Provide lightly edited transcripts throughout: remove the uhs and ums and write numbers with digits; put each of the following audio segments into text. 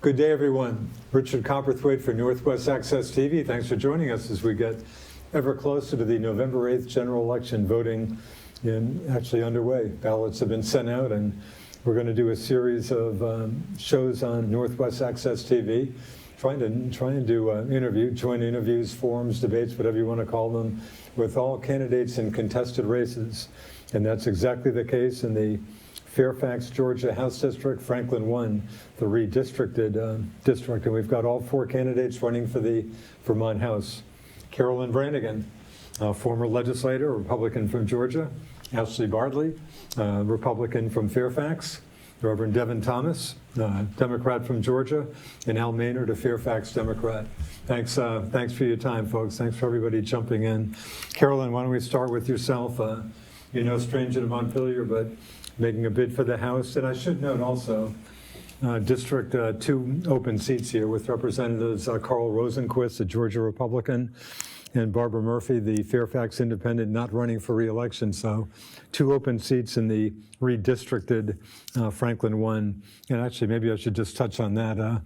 Good day, everyone. Richard Cowperthwait for Northwest Access TV. Thanks for joining us as we get ever closer to the November 8th general election. Voting actually underway. Ballots have been sent out, and we're going to do a series of shows on Northwest Access TV, trying to do joint interviews, forums, debates, whatever you want to call them, with all candidates in contested races. And that's exactly the case in the Fairfax, Georgia House District, Franklin-1, the redistricted district. And we've got all four candidates running for the Vermont House. Carolyn Brannigan, former legislator, Republican from Georgia. Ashley Bartley, Republican from Fairfax. Reverend Devin Thomas, Democrat from Georgia. And Al Maynard, a Fairfax Democrat. Thanks for your time, folks. Thanks for everybody jumping in. Carolyn, why don't we start with yourself? You're no stranger to Montpelier, but making a bid for the House. And I should note also, District 2 open seats here with Representatives Carl Rosenquist, a Georgia Republican, and Barbara Murphy, the Fairfax Independent, not running for re-election. So 2 open seats in the redistricted Franklin-1. And actually, maybe I should just touch on that.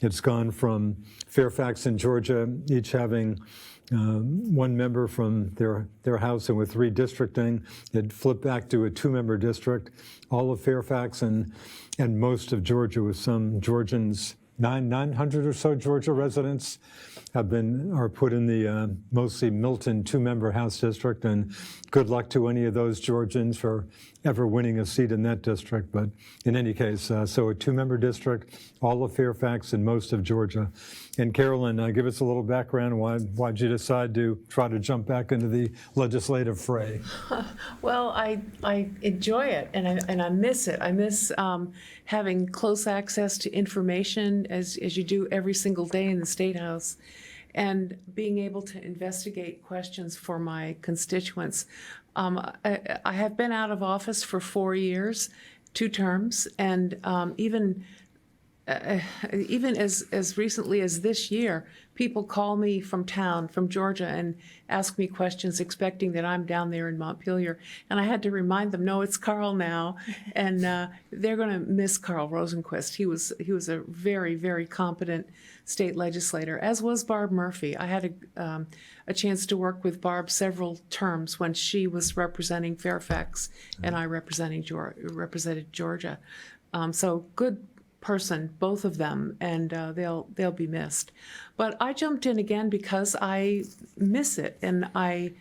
It's gone from Fairfax and Georgia, each having one member from their house, and with redistricting, it flipped back to a 2-member district. All of Fairfax and most of Georgia, with some Georgians, 900 or so Georgia residents are put in the mostly Milton 2-member House district, and good luck to any of those Georgians for ever winning a seat in that district. But in any case, so a 2-member district, all of Fairfax and most of Georgia. And Carolyn, give us a little background. Why'd you decide to try to jump back into the legislative fray? Well, I enjoy it, and I miss it. I miss having close access to information as you do every single day in the State House, and being able to investigate questions for my constituents. I have been out of office for 4 years, 2 terms, and even as recently as this year, people call me from town, from Georgia, and ask me questions expecting that I'm down there in Montpelier. And I had to remind them, no, it's Carl now. And they're going to miss Carl Rosenquist. He was a very, very competent state legislator, as was Barb Murphy. I had a chance to work with Barb several terms when she was representing Fairfax and I represented Georgia. So good person, both of them, and they'll be missed. But I jumped in again because I miss it, and I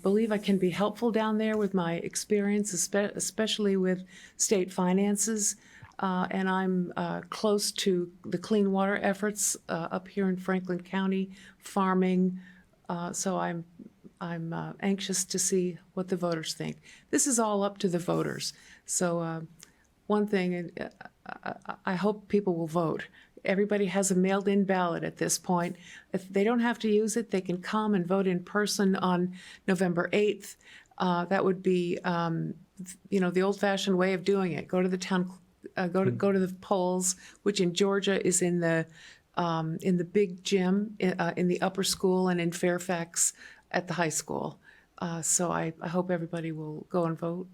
believe I can be helpful down there with my experience, especially with state finances. And I'm close to the clean water efforts up here in Franklin County, farming. So I'm anxious to see what the voters think. This is all up to the voters. So one thing, I hope people will vote. Everybody has a mailed-in ballot at this point. If they don't have to use it, they can come and vote in person on November 8th. That would be, the old-fashioned way of doing it. Go to the town, go to the polls, which in Georgia is in the big gym in the upper school, and in Fairfax at the high school. So I hope everybody will go and vote.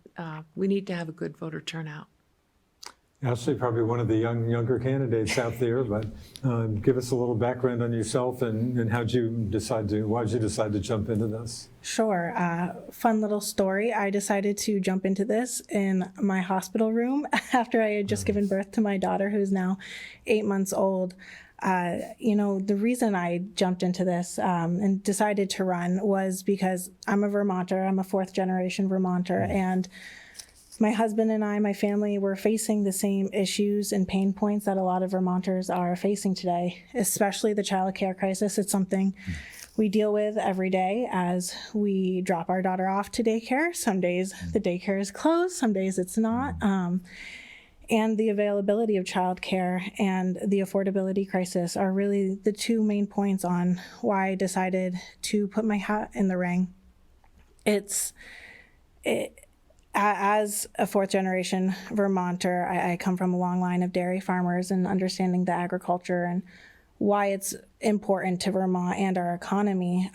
We need to have a good voter turnout. Ashley, probably one of the younger candidates out there, but give us a little background on yourself and why'd you decide to jump into this? Sure. Fun little story. I decided to jump into this in my hospital room after I had just given birth to my daughter, who's now 8 months old. The reason I jumped into this and decided to run was because I'm a Vermonter. I'm a 4th-generation Vermonter, and my husband and I, my family, were facing the same issues and pain points that a lot of Vermonters are facing today, especially the child care crisis. It's something we deal with every day as we drop our daughter off to daycare. Some days the daycare is closed, some days it's not. And the availability of child care and the affordability crisis are really the 2 main points on why I decided to put my hat in the ring. As a 4th-generation Vermonter, I come from a long line of dairy farmers, and understanding the agriculture and why it's important to Vermont and our economy.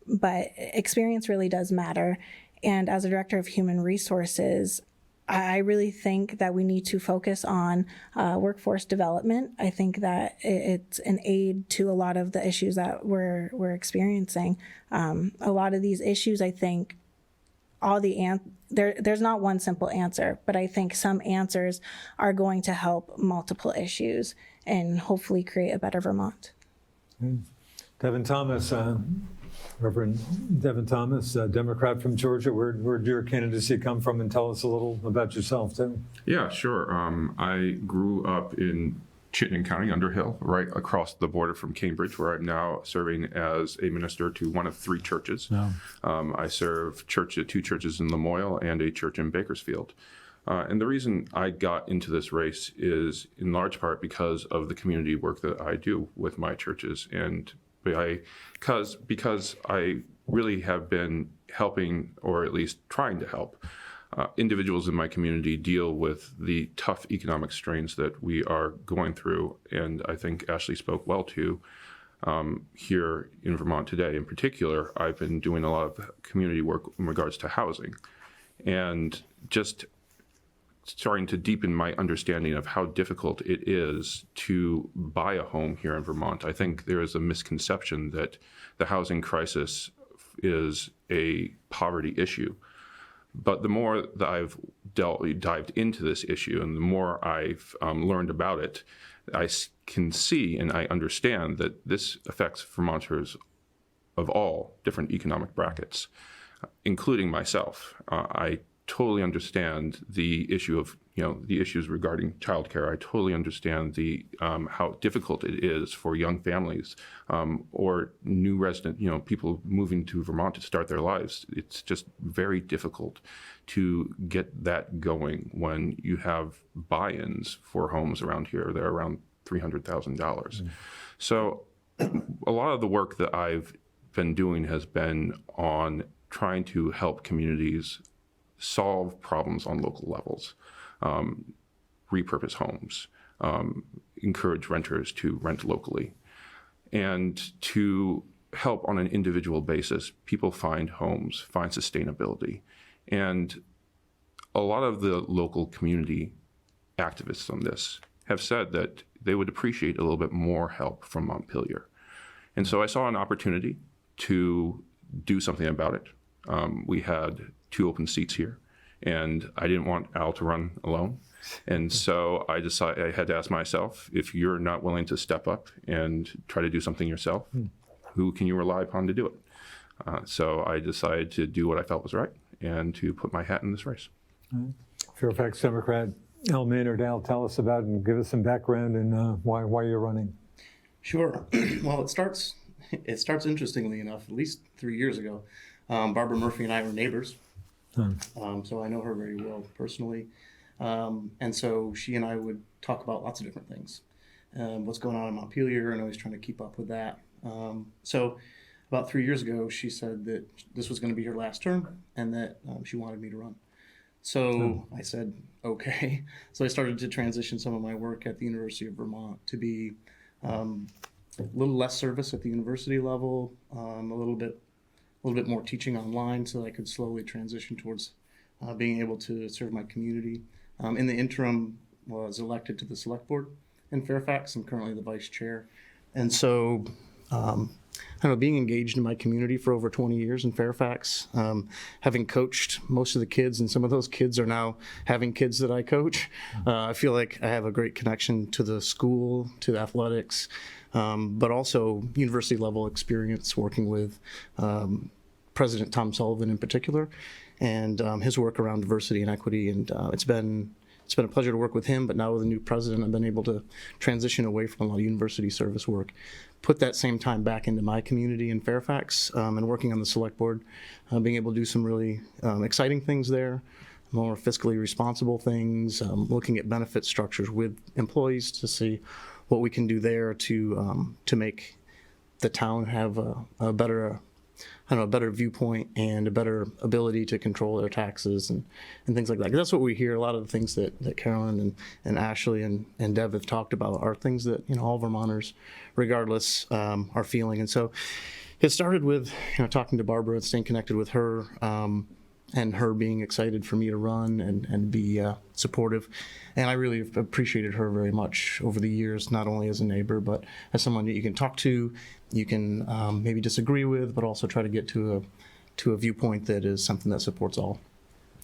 But experience really does matter. And as a director of human resources, I really think that we need to focus on workforce development. I think that it's an aid to a lot of the issues that we're experiencing. A lot of these issues, I think, there's not one simple answer, but I think some answers are going to help multiple issues and hopefully create a better Vermont. Devin Thomas, Reverend Devin Thomas, Democrat from Georgia. Where'd your candidacy come from? And tell us a little about yourself, too. Yeah, sure. I grew up in Chittenden County, Underhill, right across the border from Cambridge, where I'm now serving as a minister to one of 3 churches. Oh. I serve at 2 churches in Lamoille and a church in Bakersfield. And the reason I got into this race is in large part because of the community work that I do with my churches. And because I really have been helping, or at least trying to help, individuals in my community deal with the tough economic strains that we are going through. And I think Ashley spoke well to here in Vermont today. In particular, I've been doing a lot of community work in regards to housing and just starting to deepen my understanding of how difficult it is to buy a home here in Vermont. I think there is a misconception that the housing crisis is a poverty issue. But the more that I've dived into this issue and the more I've learned about it, I can see and I understand that this affects Vermonters of all different economic brackets, including myself. I totally understand the issue of, the issues regarding childcare. I totally understand the how difficult it is for young families or new resident, people moving to Vermont to start their lives. It's just very difficult to get that going when you have buy-ins for homes around here. They're around $300,000. So a lot of the work that I've been doing has been on trying to help communities solve problems on local levels, repurpose homes, encourage renters to rent locally, and to help on an individual basis people find homes, find sustainability. And a lot of the local community activists on this have said that they would appreciate a little bit more help from Montpelier. And so I saw an opportunity to do something about it. We had 2 open seats here, and I didn't want Al to run alone. And so I decided I had to ask myself, if you're not willing to step up and try to do something yourself, who can you rely upon to do it? So I decided to do what I felt was right and to put my hat in this race. Fairfax Democrat Al Maynard. Al, tell us about it and give us some background and why you're running. Sure. Well, it starts interestingly enough, at least 3 years ago. Barbara Murphy and I were neighbors, so I know her very well personally. And so she and I would talk about lots of different things. What's going on in Montpelier, and always trying to keep up with that. So about 3 years ago, she said that this was going to be her last term and that she wanted me to run. So I said, okay. So I started to transition some of my work at the University of Vermont to be a little less service at the university level, a little bit more teaching online, so I could slowly transition towards being able to serve my community. In the interim, was elected to the select board in Fairfax. I'm currently the vice chair. And so, being engaged in my community for over 20 years in Fairfax, having coached most of the kids, and some of those kids are now having kids that I coach, I feel like I have a great connection to the school, to athletics, but also university level experience working with President Tom Sullivan in particular, and his work around diversity and equity. And it's been a pleasure to work with him, but now with the new president, I've been able to transition away from a lot of university service work, put that same time back into my community in Fairfax, and working on the select board, being able to do some really exciting things there, more fiscally responsible things, looking at benefit structures with employees to see what we can do there to make the town have a better viewpoint and a better ability to control their taxes and things like that. 'Cause that's what we hear. A lot of the things that Carolyn and Ashley and Deb have talked about are things that, all Vermonters, regardless, are feeling. And so it started with, talking to Barbara and staying connected with her, and her being excited for me to run and be supportive. And I really have appreciated her very much over the years, not only as a neighbor, but as someone that you can talk to, you can maybe disagree with, but also try to get to a viewpoint that is something that supports all.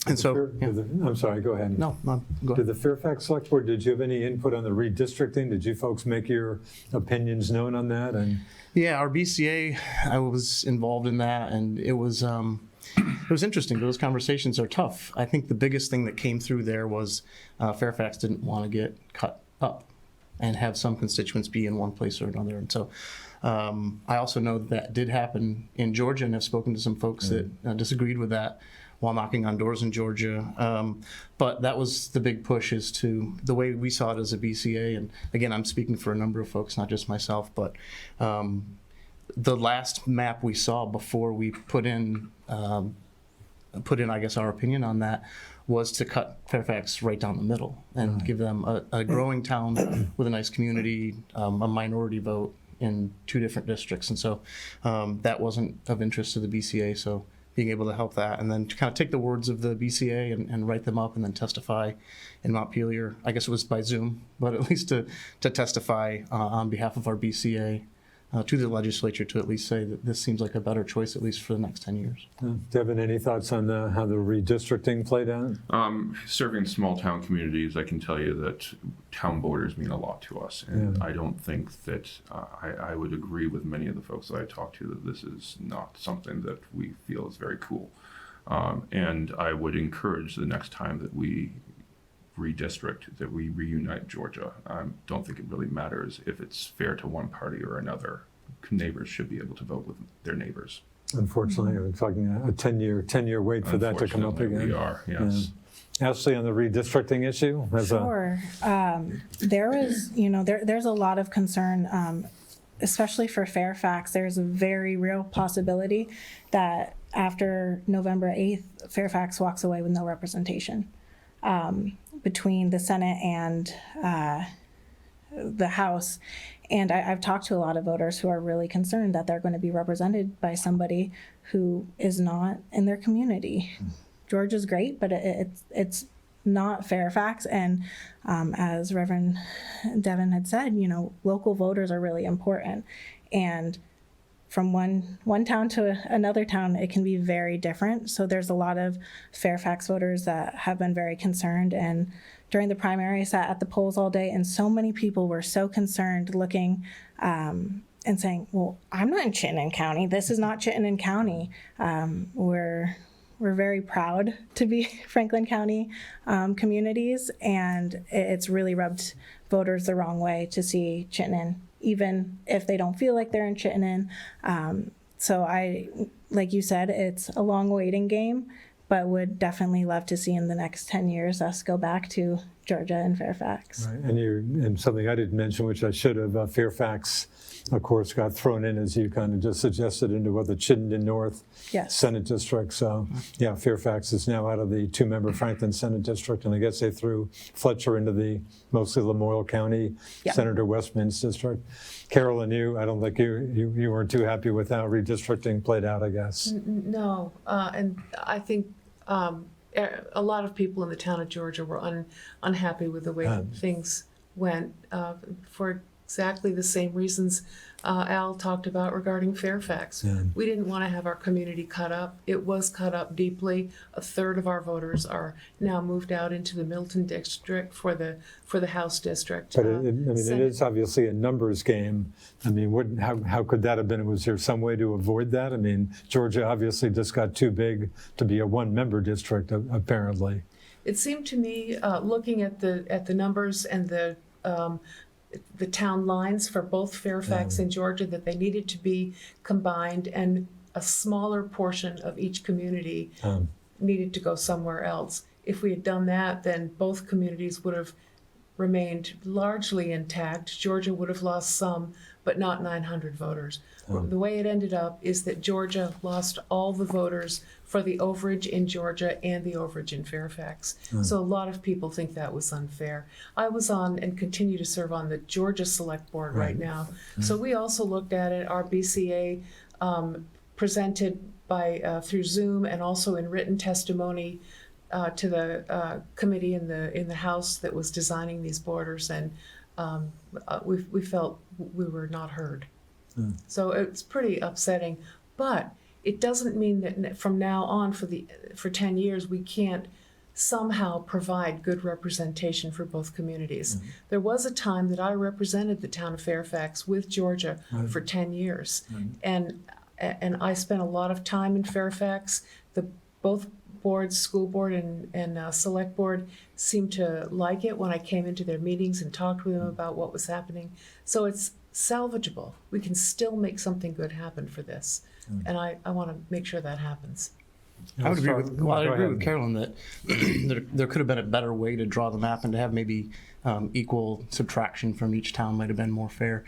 And so, yeah. I'm sorry, go ahead. No, go Did ahead. the Fairfax Select Board, did you have any input on the redistricting? Did you folks make your opinions known on that? And Yeah, our BCA, I was involved in that, and it was interesting. Those conversations are tough. I think the biggest thing that came through there was Fairfax didn't want to get cut up and have some constituents be in one place or another. And so I also know that did happen in Georgia, and I've spoken to some folks that disagreed with that while knocking on doors in Georgia. But that was the big push, is to the way we saw it as a BCA. And again, I'm speaking for a number of folks, not just myself, but the last map we saw before we put in, I guess, our opinion on that was to cut Fairfax right down the middle and give them a growing town with a nice community, a minority vote in 2 different districts. And so that wasn't of interest to the BCA. So being able to help that, and then to kind of take the words of the BCA and write them up and then testify in Montpelier. I guess it was by Zoom, but at least to testify on behalf of our BCA to the legislature, to at least say that this seems like a better choice, at least for the next 10 years. Devin, any thoughts on how the redistricting played out? Serving small town communities, I can tell you that town voters mean a lot to us. And I don't think that I would agree with many of the folks that I talk to that this is not something that we feel is very cool. And I would encourage the next time that we redistrict, that we reunite Georgia. I don't think it really matters if it's fair to one party or another. Neighbors should be able to vote with their neighbors. Unfortunately, we're talking a 10-year wait for that to come up again. We are, yes. Ashley, on the redistricting issue? Sure. There was, there's a lot of concern, especially for Fairfax. There's a very real possibility that after November 8th, Fairfax walks away with no representation between the Senate and the House. And I've talked to a lot of voters who are really concerned that they're going to be represented by somebody who is not in their community. Georgia's great, but it's not Fairfax. And as Reverend Devin had said, local voters are really important. And from one town to another town, it can be very different. So there's a lot of Fairfax voters that have been very concerned. And during the primary, I sat at the polls all day, and so many people were so concerned, looking and saying, well, I'm not in Chittenden County. This is not Chittenden County. We're very proud to be Franklin County communities, and it's really rubbed voters the wrong way to see Chittenden, even if they don't feel like they're in Chittenden. So like you said, it's a long waiting game, but would definitely love to see in the next 10 years us go back to Georgia and Fairfax. Right. And something I didn't mention, which I should have, Fairfax, of course, got thrown in, as you kind of just suggested, into what the Chittenden North Senate District. So, yeah, Fairfax is now out of the 2-member Franklin Senate District, and I guess they threw Fletcher into the mostly Lamoille County Senator Westminster District. Carolyn, I don't think you weren't too happy with how redistricting played out, I guess. No, and I think a lot of people in the town of Georgia were unhappy with the way things went for exactly the same reasons Al talked about regarding Fairfax. We didn't want to have our community cut up. It was cut up deeply. A third of our voters are now moved out into the Milton district for the House district. But it is obviously a numbers game. I mean, how could that have been? Was there some way to avoid that? I mean, Georgia obviously just got too big to be a 1-member district, apparently. It seemed to me, looking at the numbers and the town lines for both Fairfax and Georgia, that they needed to be combined, and a smaller portion of each community needed to go somewhere else. If we had done that, then both communities would have remained largely intact. Georgia would have lost some, but not 900 voters. The way it ended up is that Georgia lost all the voters for the overage in Georgia and the overage in Fairfax. So a lot of people think that was unfair. I was on and continue to serve on the Georgia Select Board right now. So we also looked at it. Our BCA presented by through Zoom and also in written testimony to the committee in the House that was designing these borders, and we felt we were not heard. So it's pretty upsetting, but it doesn't mean that from now on for 10 years we can't somehow provide good representation for both communities. There was a time that I represented the town of Fairfax with Georgia for 10 years, and I spent a lot of time in Fairfax. Both boards, school board and select board, seemed to like it when I came into their meetings and talked with them about what was happening. So it's salvageable. We can still make something good happen for this, and I want to make sure that happens. I would agree with Go Carolyn that there could have been a better way to draw the map and to have maybe equal subtraction from each town might have been more fair.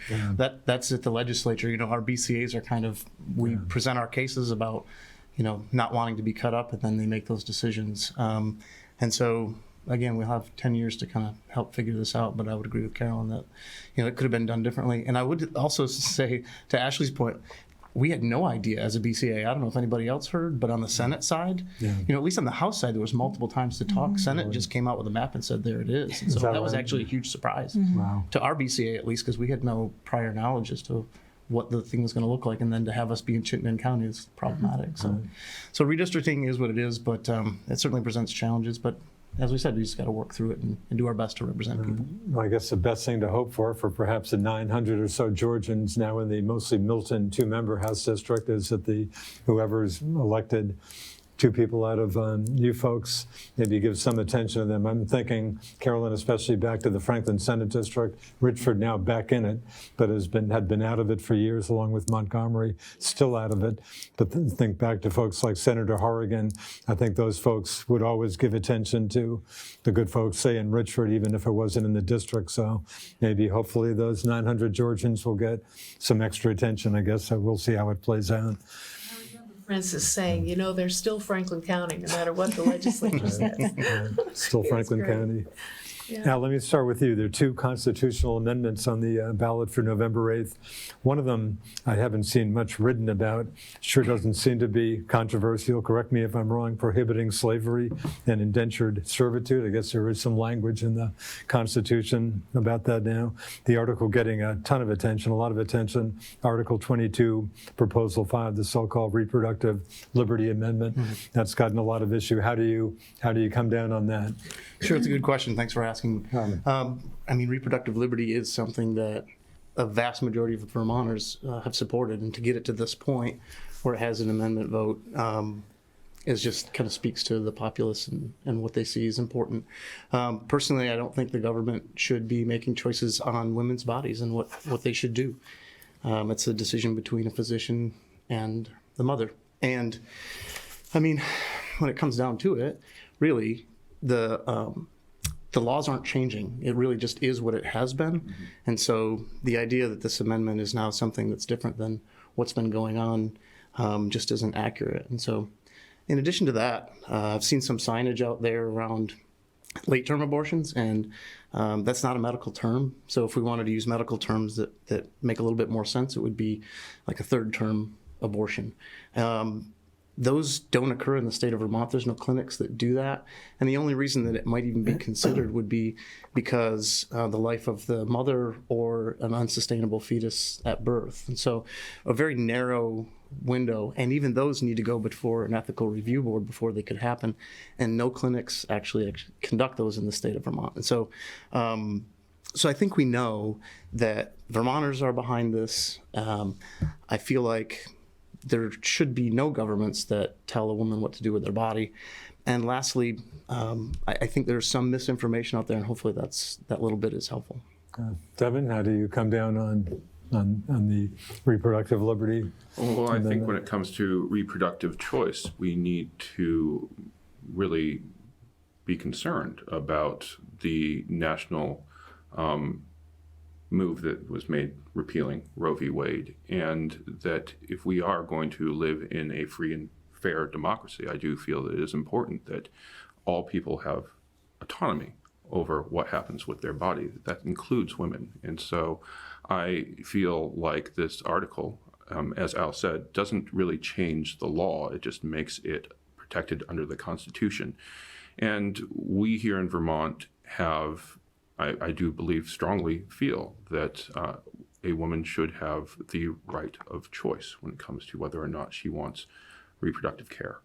That's at the legislature. Our BCAs are kind of, we present our cases about, not wanting to be cut up, and then they make those decisions. And so, again, we'll have 10 years to kind of help figure this out, but I would agree with Carolyn that, it could have been done differently. And I would also say, to Ashley's point, we had no idea as a BCA. I don't know if anybody else heard, but on the Senate side, at least on the House side, there was multiple times to talk. Senate just came out with a map and said, there it is. And so that was actually a huge surprise to our BCA, at least, because we had no prior knowledge as to what the thing was going to look like, and then to have us be in Chittenden County is problematic. So redistricting is what it is, but it certainly presents challenges. But as we said, we just got to work through it and do our best to represent people. Well, I guess the best thing to hope for perhaps the 900 or so Georgians now in the mostly Milton 2-member House district is that whoever's elected, 2 people out of you folks, maybe give some attention to them. I'm thinking, Carolyn, especially back to the Franklin Senate District, Richford now back in it, but had been out of it for years, along with Montgomery, still out of it. But think back to folks like Senator Horrigan. I think those folks would always give attention to the good folks, say, in Richford, even if it wasn't in the district. So maybe, hopefully, those 900 Georgians will get some extra attention. I guess we'll see how it plays out. Francis saying, they're still Franklin County, no matter what the legislature says. Still Franklin great. County. Yeah. Now, let me start with you. There are 2 constitutional amendments on the ballot for November 8th. One of them I haven't seen much written about. Sure doesn't seem to be controversial. Correct me if I'm wrong. Prohibiting slavery and indentured servitude. I guess there is some language in the Constitution about that now. The article getting a ton of attention, a lot of attention. Article 22, Proposal 5, the so-called Reproductive Liberty Amendment. That's gotten a lot of issue. How do you come down on that? Sure, it's a good question. Thanks for asking. Reproductive liberty is something that a vast majority of Vermonters have supported, and to get it to this point where it has an amendment vote is just kind of speaks to the populace and what they see is important. Personally, I don't think the government should be making choices on women's bodies and what they should do. It's a decision between a physician and the mother. And when it comes down to it, really, the laws aren't changing. It really just is what it has been. And so the idea that this amendment is now something that's different than what's been going on just isn't accurate. And so in addition to that, I've seen some signage out there around late-term abortions, and that's not a medical term. So if we wanted to use medical terms that make a little bit more sense, it would be like a third-term abortion. Those don't occur in the state of Vermont. There's no clinics that do that. And the only reason that it might even be considered would be because the life of the mother or an unsustainable fetus at birth. And so a very narrow window, and even those need to go before an ethical review board before they could happen. And no clinics actually conduct those in the state of Vermont. And so, I think we know that Vermonters are behind this. I feel like there should be no governments that tell a woman what to do with their body. And lastly, I think there's some misinformation out there, and hopefully that little bit is helpful. Devin, how do you come down on the reproductive liberty? Well, I think when it comes to reproductive choice, we need to really be concerned about the national move that was made repealing Roe v. Wade, and that if we are going to live in a free and fair democracy, I do feel that it is important that all people have autonomy over what happens with their body. That includes women. And so I feel like this article as Al said, doesn't really change the law. It just makes it protected under the Constitution. And we here in Vermont have, I do believe, strongly feel that a woman should have the right of choice when it comes to whether or not she wants reproductive care.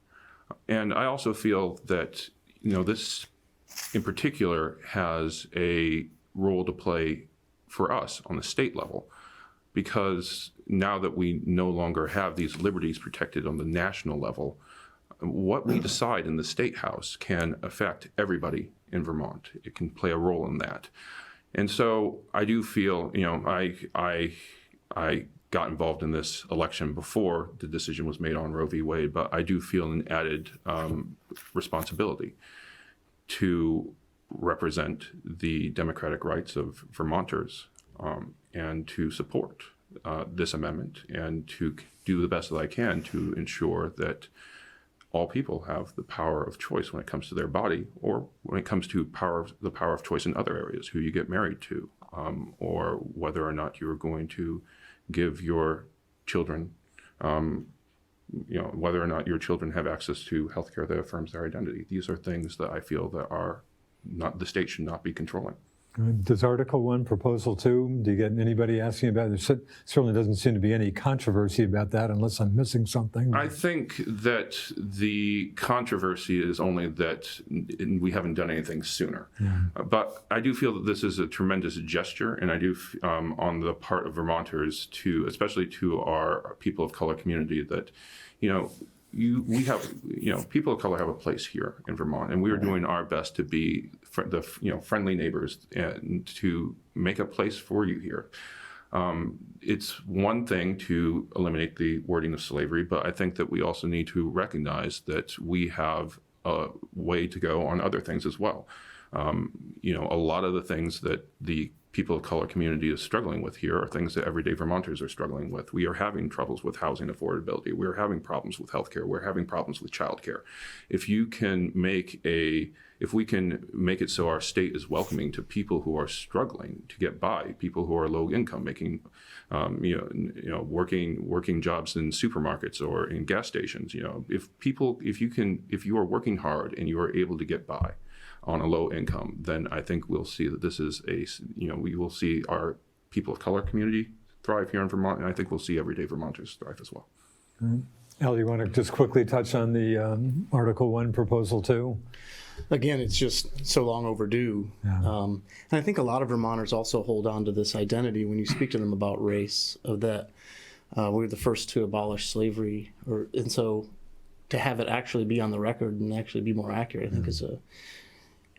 And I also feel that, this in particular has a role to play for us on the state level, because now that we no longer have these liberties protected on the national level, what we decide in the State House can affect everybody in Vermont. It can play a role in that. And so I do feel, I got involved in this election before the decision was made on Roe v. Wade, but I do feel an added responsibility to represent the democratic rights of Vermonters and to support this amendment and to do the best that I can to ensure that all people have the power of choice when it comes to their body, or when it comes to the power of choice in other areas, who you get married to, or whether or not you're going to give your children, whether or not your children have access to healthcare that affirms their identity. These are things that I feel that the state should not be controlling. Does Article 1, Proposal 2, do you get anybody asking about it? There certainly doesn't seem to be any controversy about that unless I'm missing something. I think that the controversy is only that we haven't done anything sooner. Yeah. But I do feel that this is a tremendous gesture, and I do, on the part of Vermonters, especially to our people of color community, that, we have, people of color have a place here in Vermont, and we are doing our best to be friendly neighbors and to make a place for you here. It's one thing to eliminate the wording of slavery, but I think that we also need to recognize that we have a way to go on other things as well. A lot of the things that the people of color community is struggling with here are things that everyday Vermonters are struggling with. We are having troubles with housing affordability. We're having problems with healthcare. We're having problems with childcare. If we can make it so our state is welcoming to people who are struggling to get by, people who are low income, making, working jobs in supermarkets or in gas stations. If you are working hard and you are able to get by on a low income, then I think we'll see that this is we will see our people of color community thrive here in Vermont, and I think we'll see everyday Vermonters thrive as well. Al, you want to just quickly touch on the Article 1, Proposal 2? Again, it's just so long overdue. Yeah. And I think a lot of Vermonters also hold on to this identity when you speak to them about race, of that we were the first to abolish slavery, and so to have it actually be on the record and actually be more accurate, I think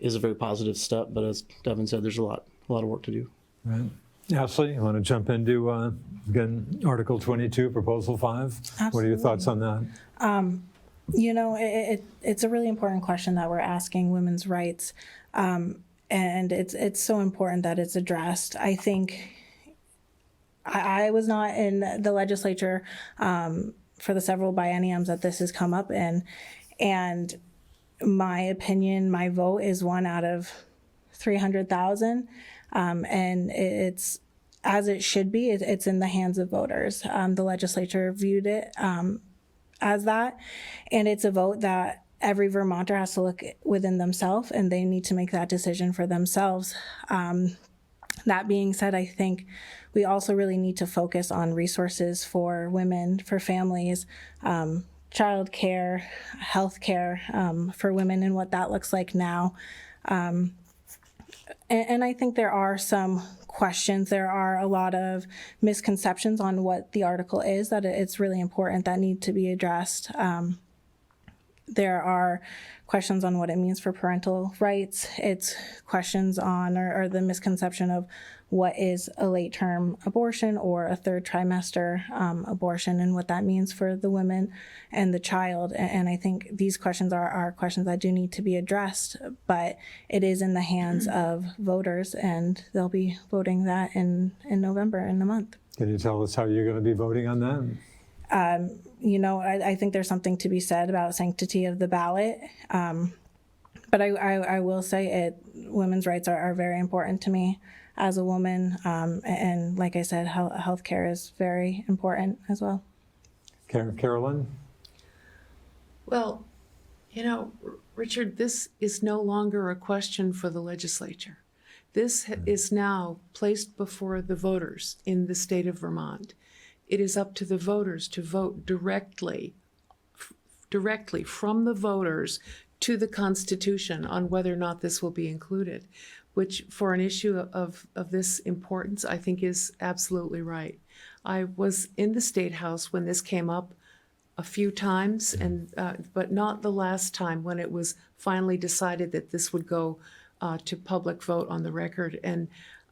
is a very positive step. But as Devin said, there's a lot of work to do. Right. Ashley, you want to jump into, again, Article 22, Proposal 5? Absolutely. What are your thoughts on that? It's a really important question that we're asking, women's rights. And it's so important that it's addressed. I think I was not in the legislature for the several bienniums that this has come up in. And my opinion, my vote is 1 out of 300,000. And it's, as it should be, it's in the hands of voters. The legislature viewed it as that. And it's a vote that every Vermonter has to look within themselves, and they need to make that decision for themselves. That being said, I think we also really need to focus on resources for women, for families, child care, health care for women, and what that looks like now. And I think there are some questions. There are a lot of misconceptions on what the article is, that it's really important, that need to be addressed. There are questions on what it means for parental rights. It's questions on, or the misconception of what is a late-term abortion or a third trimester abortion, and what that means for the women and the child. And I think these questions are questions that do need to be addressed, but it is in the hands of voters, and they'll be voting that in November, in a month. Can you tell us how you're going to be voting on that? I think there's something to be said about sanctity of the ballot. But I will say women's rights are very important to me. as a woman. And like I said, healthcare is very important as well. Carolyn? Well, Richard, this is no longer a question for the legislature. This is now placed before the voters in the state of Vermont. It is up to the voters to vote directly from the voters to the Constitution on whether or not this will be included, which for an issue of this importance, I think is absolutely right. I was in the State House when this came up a few times, and but not the last time when it was finally decided that this would go to public vote on the record. And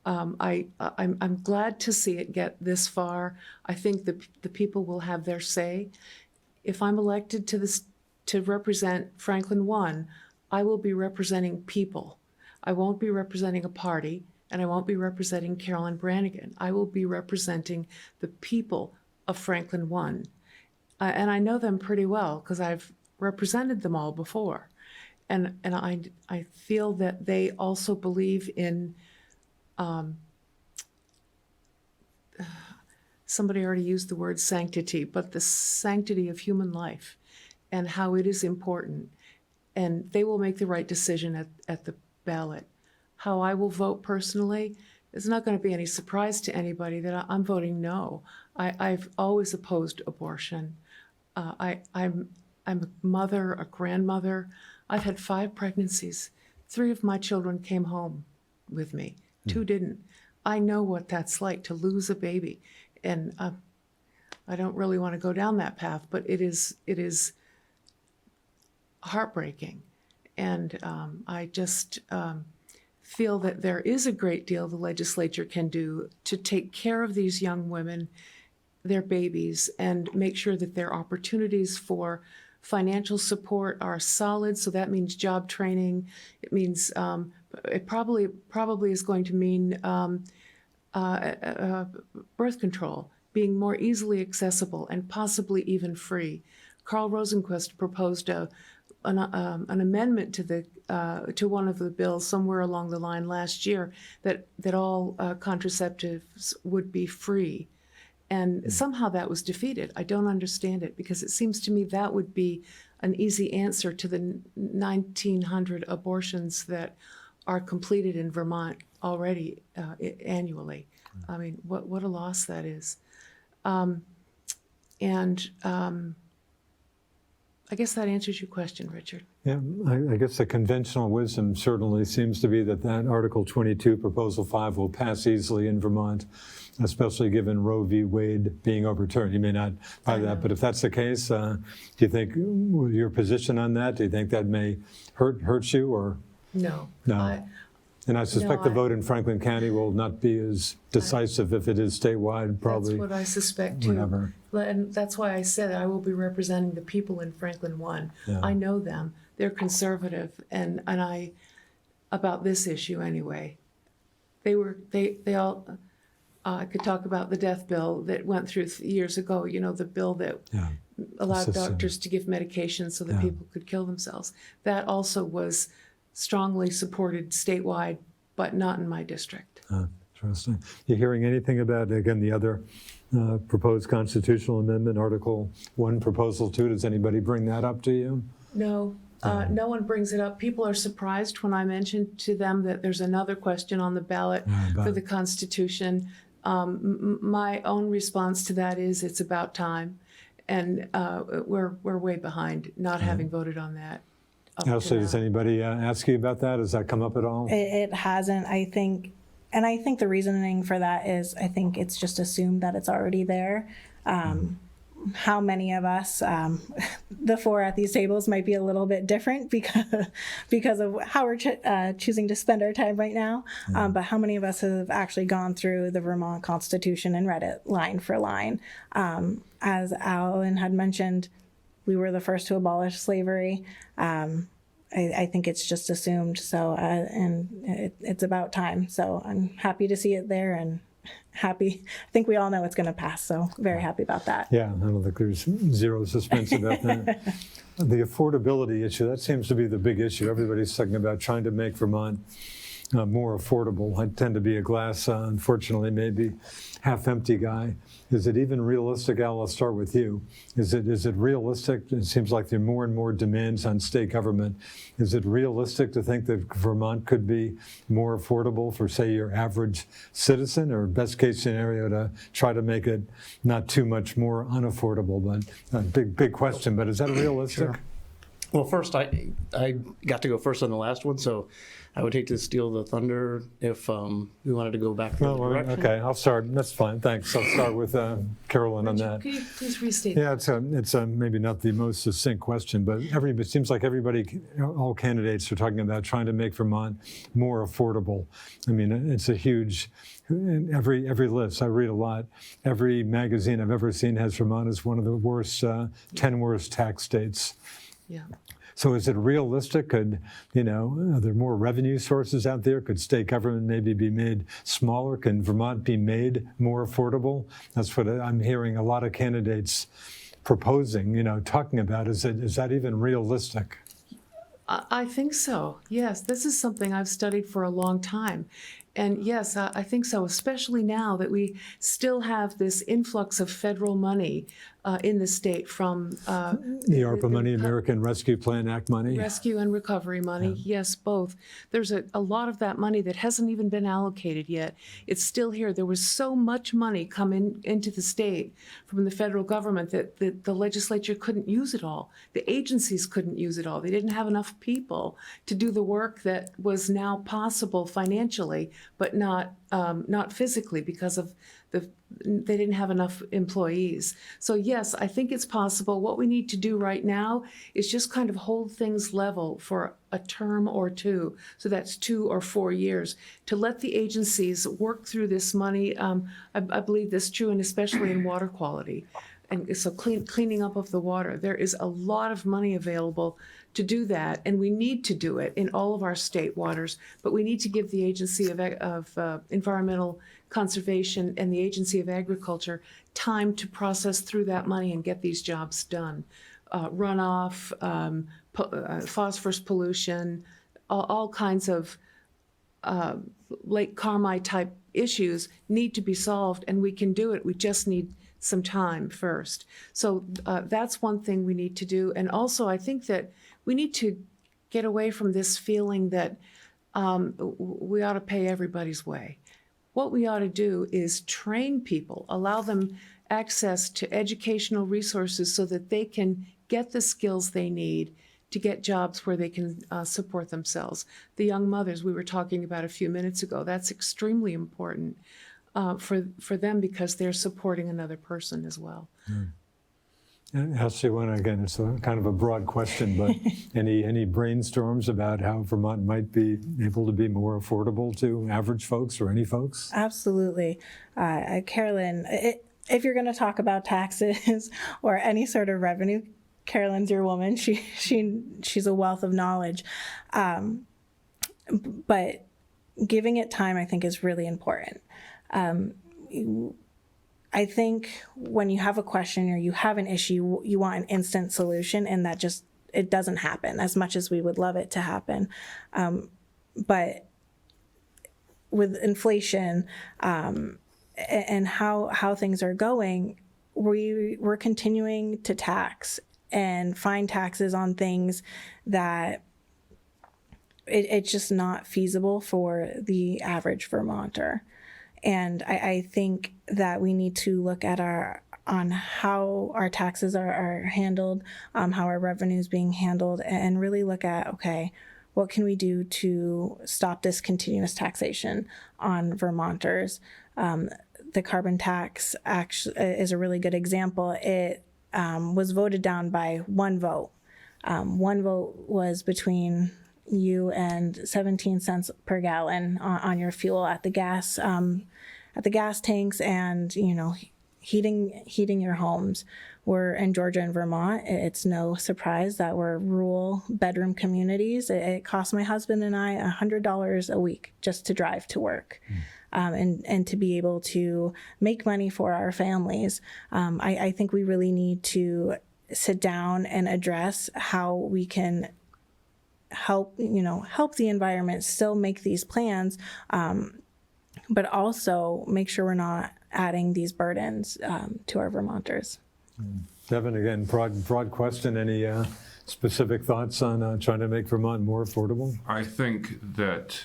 I'm glad to see it get this far. I think the people will have their say. If I'm elected to represent Franklin-1, I will be representing people. I won't be representing a party, and I won't be representing Carolyn Brannigan. I will be representing the people of Franklin-1. And I know them pretty well because I've represented them all before. And I feel that they also believe in, somebody already used the word sanctity, but the sanctity of human life and how it is important. And they will make the right decision at the ballot. How I will vote personally, it's not going to be any surprise to anybody that I'm voting no. I've always opposed abortion. I'm a mother, a grandmother. I've had 5 pregnancies. 3 of my children came home with me. 2 didn't. I know what that's like to lose a baby. And I don't really want to go down that path, but it is heartbreaking. And I just feel that there is a great deal the legislature can do to take care of these young women, their babies, and make sure that their opportunities for financial support are solid. So that means job training. It means it probably is going to mean birth control being more easily accessible and possibly even free. Carl Rosenquist proposed an amendment to one of the bills somewhere along the line last year that all contraceptives would be free. And somehow that was defeated. I don't understand it because it seems to me that would be an easy answer to the 1,900 abortions that are completed in Vermont already annually. I mean, what a loss that is. I guess that answers your question, Richard. Yeah, I guess the conventional wisdom certainly seems to be that Article 22, Proposal 5 will pass easily in Vermont, especially given Roe v. Wade being overturned. You may not buy that, but if that's the case, do you think your position on that, do you think that may hurt you or? No. And I suspect the vote in Franklin County will not be as decisive if it is statewide, probably. That's what I suspect too. Whenever. And that's why I said I will be representing the people in Franklin-1. Yeah. I know them. They're conservative, and I, about this issue anyway. They all, I could talk about the death bill that went through years ago, the bill that allowed doctors to give medication so that people could kill themselves. That also was strongly supported statewide, but not in my district. Interesting. You hearing anything about, again, the other proposed constitutional amendment, Article 1, Proposal 2? Does anybody bring that up to you? No. No one brings it up. People are surprised when I mention to them that there's another question on the ballot for the Constitution. My own response to that is it's about time, and we're way behind not having voted on that. So does anybody ask you about that? Has that come up at all? It hasn't, I think. And I think the reasoning for that is I think it's just assumed that it's already there. How many of us, the 4 at these tables, might be a little bit different because of how we're choosing to spend our time right now. But how many of us have actually gone through the Vermont Constitution and read it line for line? As Alan had mentioned, we were the first to abolish slavery. I think it's just assumed. So, and it's about time. So I'm happy to see it there and happy. I think we all know it's going to pass. So very happy about that. Yeah, I don't think there's zero suspense about that. The affordability issue, that seems to be the big issue. Everybody's talking about trying to make Vermont more affordable. I tend to be a glass, unfortunately, maybe half-empty guy. Is it even realistic, Al, I'll start with you. Is it realistic? It seems like there are more and more demands on state government. Is it realistic to think that Vermont could be more affordable for, say, your average citizen, or best case scenario to try to make it not too much more unaffordable? But a big question, but is that realistic? Sure. Well, first, I got to go first on the last one, so I would hate to steal the thunder if we wanted to go back the other direction. Okay, I'll start. That's fine, thanks. I'll start with Carolyn on that. Could you please restate? Yeah, it's maybe not the most succinct question, but it seems like all candidates are talking about trying to make Vermont more affordable. I mean, it's a huge, every list, I read a lot. Every magazine I've ever seen has Vermont as one of the worst, 10 worst tax states. Yeah. So is it realistic? Could, are there more revenue sources out there? Could state government maybe be made smaller? Can Vermont be made more affordable? That's what I'm hearing a lot of candidates proposing, talking about. Is that even realistic? I think so. Yes, this is something I've studied for a long time. And yes, I think so, especially now that we still have this influx of federal money in the state from The ARPA money, American Rescue Plan Act money. rescue and recovery money. Yes, both. There's a lot of that money that hasn't even been allocated yet. It's still here. There was so much money come into the state from the federal government that the legislature couldn't use it all. The agencies couldn't use it all. They didn't have enough people to do the work that was now possible financially, but not physically because of they didn't have enough employees. So yes, I think it's possible. What we need to do right now is just kind of hold things level for a term or two. So that's 2 or 4 years to let the agencies work through this money. I believe that's true, and especially in water quality. And so cleaning up of the water. There is a lot of money available to do that, and we need to do it in all of our state waters, but we need to give the Agency of Environmental Conservation and the Agency of Agriculture time to process through that money and get these jobs done. Runoff, phosphorus pollution, all kinds of Lake Carmi type issues need to be solved, and we can do it. We just need some time first. So that's one thing we need to do. And also, I think that we need to get away from this feeling that we ought to pay everybody's way. What we ought to do is train people, allow them access to educational resources so that they can get the skills they need to get jobs where they can support themselves. The young mothers we were talking about a few minutes ago, that's extremely important for them because they're supporting another person as well. And ask you one again, it's kind of a broad question, but any brainstorms about how Vermont might be able to be more affordable to average folks or any folks? Absolutely. Carolyn, if you're going to talk about taxes or any sort of revenue, Carolyn's your woman. She's a wealth of knowledge. But giving it time, I think, is really important. I think when you have a question or you have an issue, you want an instant solution, and that it doesn't happen as much as we would love it to happen. But with inflation and how things are going, we're continuing to tax and find taxes on things that it's just not feasible for the average Vermonter. And I think that we need to look at how our taxes are handled, how our revenue is being handled, and really look at, okay, what can we do to stop this continuous taxation on Vermonters? The carbon tax actually is a really good example. It was voted down by one vote. One vote was between you and 17 cents per gallon on your fuel at the gas tanks, and heating your homes. We're in Georgia and Vermont. It's no surprise that we're rural bedroom communities. It costs my husband and I $100 a week just to drive to work. And to be able to make money for our families. I think we really need to sit down and address how we can help the environment, still make these plans, but also make sure we're not adding these burdens to our Vermonters. Devin, again, broad question. Any specific thoughts on trying to make Vermont more affordable? I think that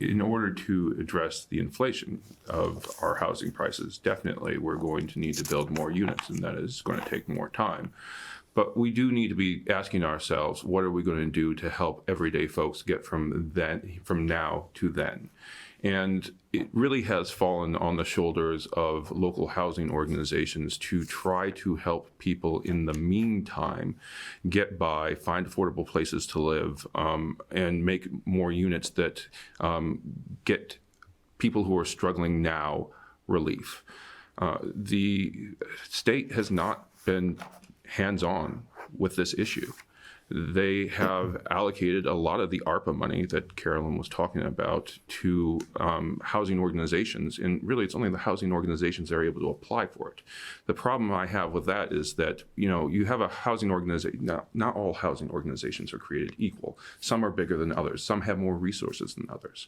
in order to address the inflation of our housing prices, definitely we're going to need to build more units, and that is going to take more time. But we do need to be asking ourselves, what are we going to do to help everyday folks get from now to then? And it really has fallen on the shoulders of local housing organizations to try to help people in the meantime get by, find affordable places to live, and make more units that get people who are struggling now relief. The state has not been hands-on with this issue. They have allocated a lot of the ARPA money that Carolyn was talking about to housing organizations, and really it's only the housing organizations that are able to apply for it. The problem I have with that is that, you have a housing organization, not all housing organizations are created equal. Some are bigger than others. Some have more resources than others.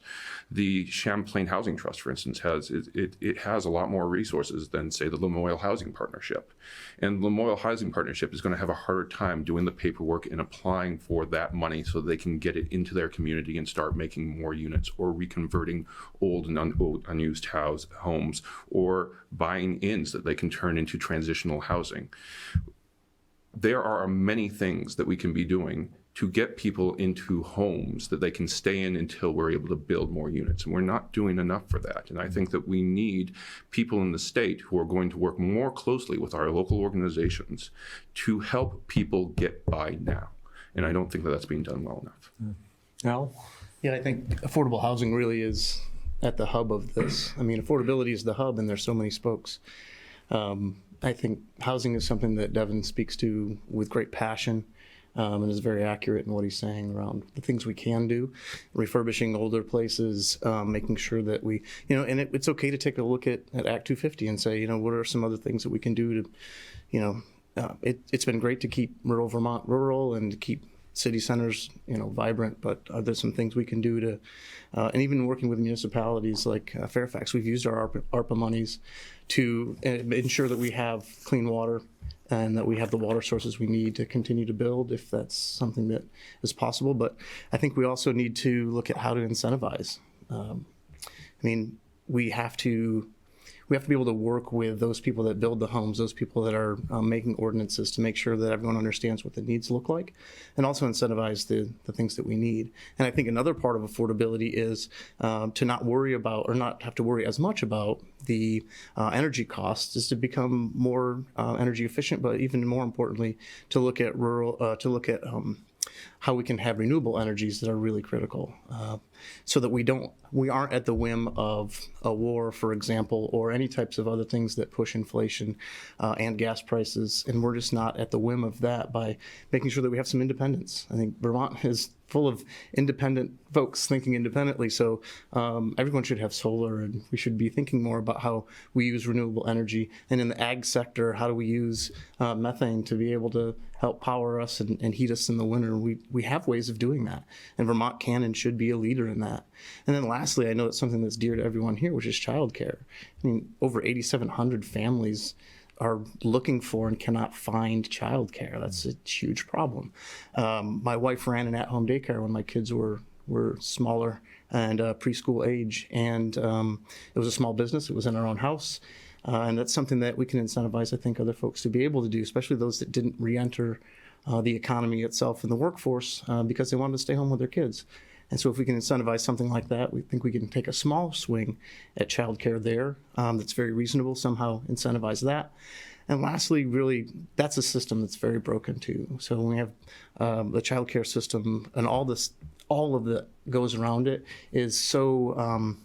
The Champlain Housing Trust, for instance, has a lot more resources than, say, the Lamoille Housing Partnership. And the Lamoille Housing Partnership is going to have a harder time doing the paperwork and applying for that money so they can get it into their community and start making more units, or reconverting old and unused homes, or buying inns that they can turn into transitional housing. There are many things that we can be doing to get people into homes that they can stay in until we're able to build more units. And we're not doing enough for that. And I think that we need people in the state who are going to work more closely with our local organizations to help people get by now. And I don't think that that's being done well enough. Al? Yeah, I think affordable housing really is at the hub of this. I mean, affordability is the hub, and there's so many spokes. I think housing is something that Devin speaks to with great passion. And is very accurate in what he's saying around the things we can do, refurbishing older places, making sure that we, and it's okay to take a look at Act 250 and say, what are some other things that we can do to, it's been great to keep rural Vermont rural and to keep city centers, vibrant, but are there some things we can do to, and even working with municipalities like Fairfax, we've used our ARPA monies to ensure that we have clean water and that we have the water sources we need to continue to build, if that's something that is possible. But I think we also need to look at how to incentivize. We have to be able to work with those people that build the homes, those people that are making ordinances, to make sure that everyone understands what the needs look like, and also incentivize the things that we need. And I think another part of affordability is to not worry about, or not have to worry as much about, the energy costs, is to become more energy efficient, but even more importantly, to look at how we can have renewable energies that are really critical, so that we aren't at the whim of a war, for example, or any types of other things that push inflation and gas prices, and we're just not at the whim of that by making sure that we have some independence. I think Vermont is full of independent folks thinking independently, so everyone should have solar, and we should be thinking more about how we use renewable energy. And in the ag sector, how do we use methane to be able to help power us and heat us in the winter? We have ways of doing that, and Vermont can and should be a leader in that. And then lastly, I know it's something that's dear to everyone here, which is childcare. I mean, over 8,700 families are looking for and cannot find childcare. That's a huge problem. My wife ran an at-home daycare when my kids were smaller and preschool age, and it was a small business. It was in our own house. And that's something that we can incentivize, I think, other folks to be able to do, especially those that didn't re-enter the economy itself in the workforce because they wanted to stay home with their kids. And so if we can incentivize something like that, we think we can take a small swing at childcare there that's very reasonable, somehow incentivize that. And lastly, really, that's a system that's very broken too. So when we have the childcare system and all of that goes around it is so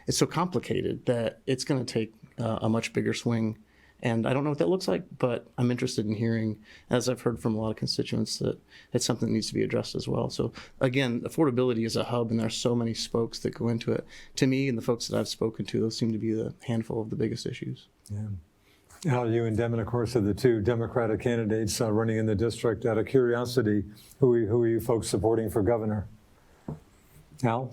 it's so complicated that it's going to take a much bigger swing. And I don't know what that looks like, but I'm interested in hearing, as I've heard from a lot of constituents, that it's something that needs to be addressed as well. So again, affordability is a hub, and there are so many spokes that go into it. To me and the folks that I've spoken to, those seem to be the handful of the biggest issues. Yeah. Al, you and Devin, of course, are the two Democratic candidates running in the district. Out of curiosity, who are you folks supporting for governor? Al?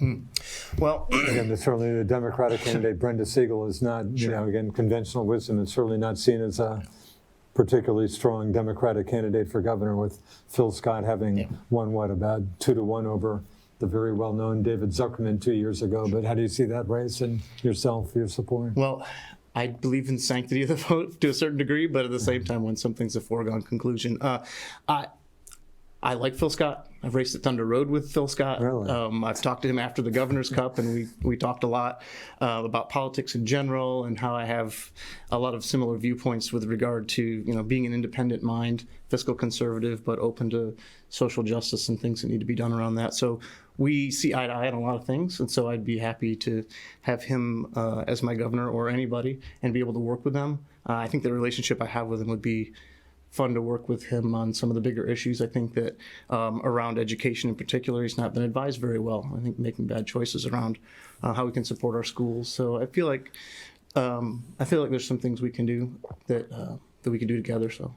Well, Again, certainly the Democratic candidate, Brenda Siegel, is not, again, conventional wisdom is certainly not seen as a particularly strong Democratic candidate for governor, with Phil Scott having won, about 2-1 over the very well-known David Zuckerman 2 years ago. But how do you see that race and yourself, your support? well, I believe in sanctity of the vote to a certain degree, but at the same time, when something's a foregone conclusion, I like Phil Scott. I've raced at Thunder Road with Phil Scott. Really? I've talked to him after the Governor's Cup, and we talked a lot about politics in general, and how I have a lot of similar viewpoints with regard to being an independent mind, fiscal conservative, but open to social justice and things that need to be done around that. So we see eye to eye on a lot of things, and so I'd be happy to have him as my governor, or anybody, and be able to work with them. I think the relationship I have with him would be fun to work with him on some of the bigger issues. I think that around education in particular, he's not been advised very well. I think making bad choices around how we can support our schools. So I feel like there's some things we can do that we can do together. So,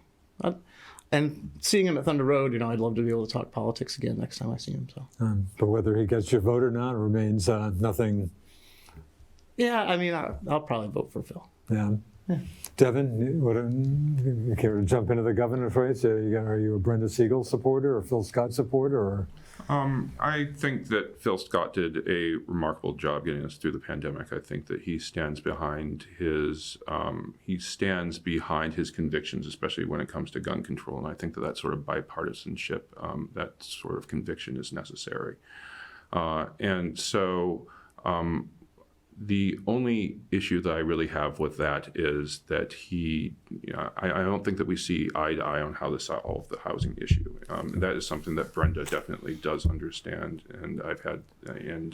and seeing him at Thunder Road, I'd love to be able to talk politics again next time I see him. So, But whether he gets your vote or not remains nothing. Yeah, I mean, I'll probably vote for Phil. Yeah. Devin, you care to jump into the governor's race? Are you a Brenda Siegel supporter or Phil Scott supporter? Or? I think that Phil Scott did a remarkable job getting us through the pandemic. I think that he stands behind his convictions, especially when it comes to gun control. And I think that sort of bipartisanship, that sort of conviction is necessary. And so the only issue that I really have with that is that I don't think that we see eye to eye on how to solve the housing issue. That is something that Brenda definitely does understand, and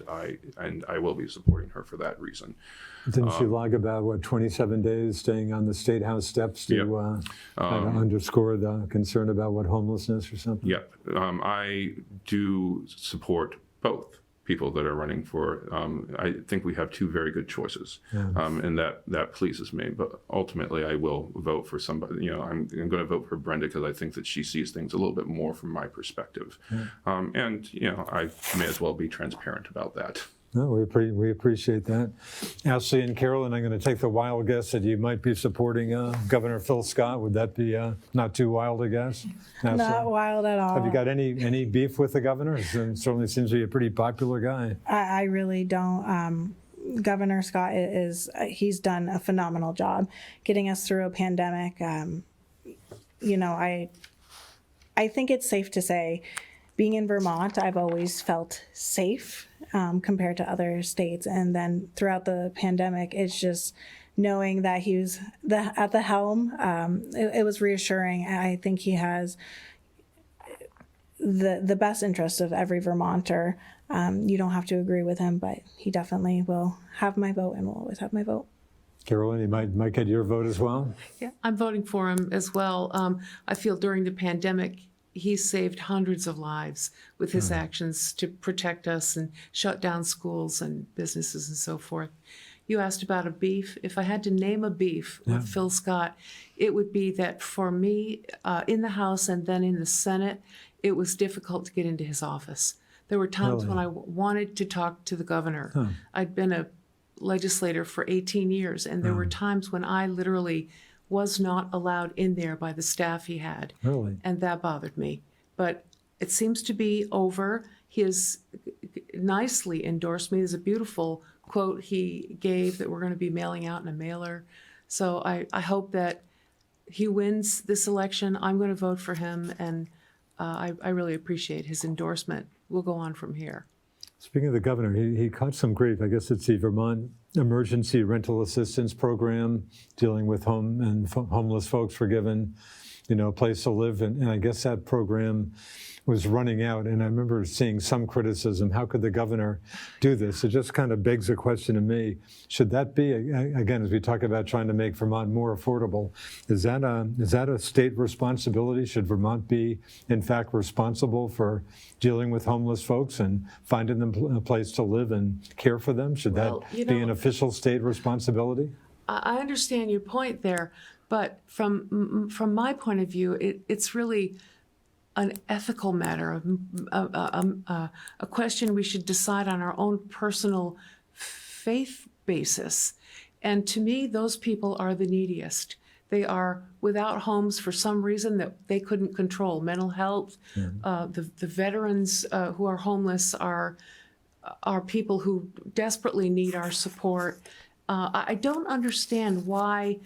I will be supporting her for that reason. Didn't she log about 27 days staying on the State House steps to kind of underscore the concern about homelessness or something? Yeah, I do support both people that are running for. I think we have two very good choices, and that pleases me. But ultimately, I will vote for somebody. I'm going to vote for Brenda because I think that she sees things a little bit more from my perspective, and I may as well be transparent about that. No, we appreciate that. Ashley and Carolyn, I'm going to take the wild guess that you might be supporting Governor Phil Scott. Would that be not too wild a guess? Ashley? Not wild at all. Have you got any beef with the governor? He certainly seems to be a pretty popular guy. I really don't. Governor Scott he's done a phenomenal job getting us through a pandemic. I think it's safe to say, being in Vermont, I've always felt safe compared to other states. And then throughout the pandemic, it's just knowing that he was at the helm. It was reassuring. I think he has the best interest of every Vermonter. You don't have to agree with him, but he definitely will have my vote and will always have my vote. Carolyn, he might get your vote as well? Yeah, I'm voting for him as well. I feel during the pandemic, he saved hundreds of lives with his actions to protect us and shut down schools and businesses and so forth. You asked about a beef. If I had to name a beef with Phil Scott, it would be that for me, in the House and then in the Senate, it was difficult to get into his office. There were times when I wanted to talk to the governor. I'd been a legislator for 18 years, and there were times when I literally was not allowed in there by the staff he had. Really? And that bothered me. But it seems to be over. He has nicely endorsed me. There's a beautiful quote he gave that we're going to be mailing out in a mailer. So I hope that he wins this election. I'm going to vote for him, and I really appreciate his endorsement. We'll go on from here. Speaking of the governor, he caught some grief. I guess it's the Vermont Emergency Rental Assistance Program, dealing with homeless folks for given, a place to live. And I guess that program was running out. And I remember seeing some criticism. How could the governor do this? It just kind of begs a question to me. Should that be, again, as we talk about trying to make Vermont more affordable, is that a state responsibility? Should Vermont be, in fact, responsible for dealing with homeless folks and finding them a place to live and care for them? Should that be an official state responsibility? I understand your point there, But from my point of view, it's really an ethical matter, a question we should decide on our own personal faith basis. And to me, those people are the neediest. They are without homes for some reason that they couldn't control. Mental health, the veterans who are homeless are people who desperately need our support. I don't understand why.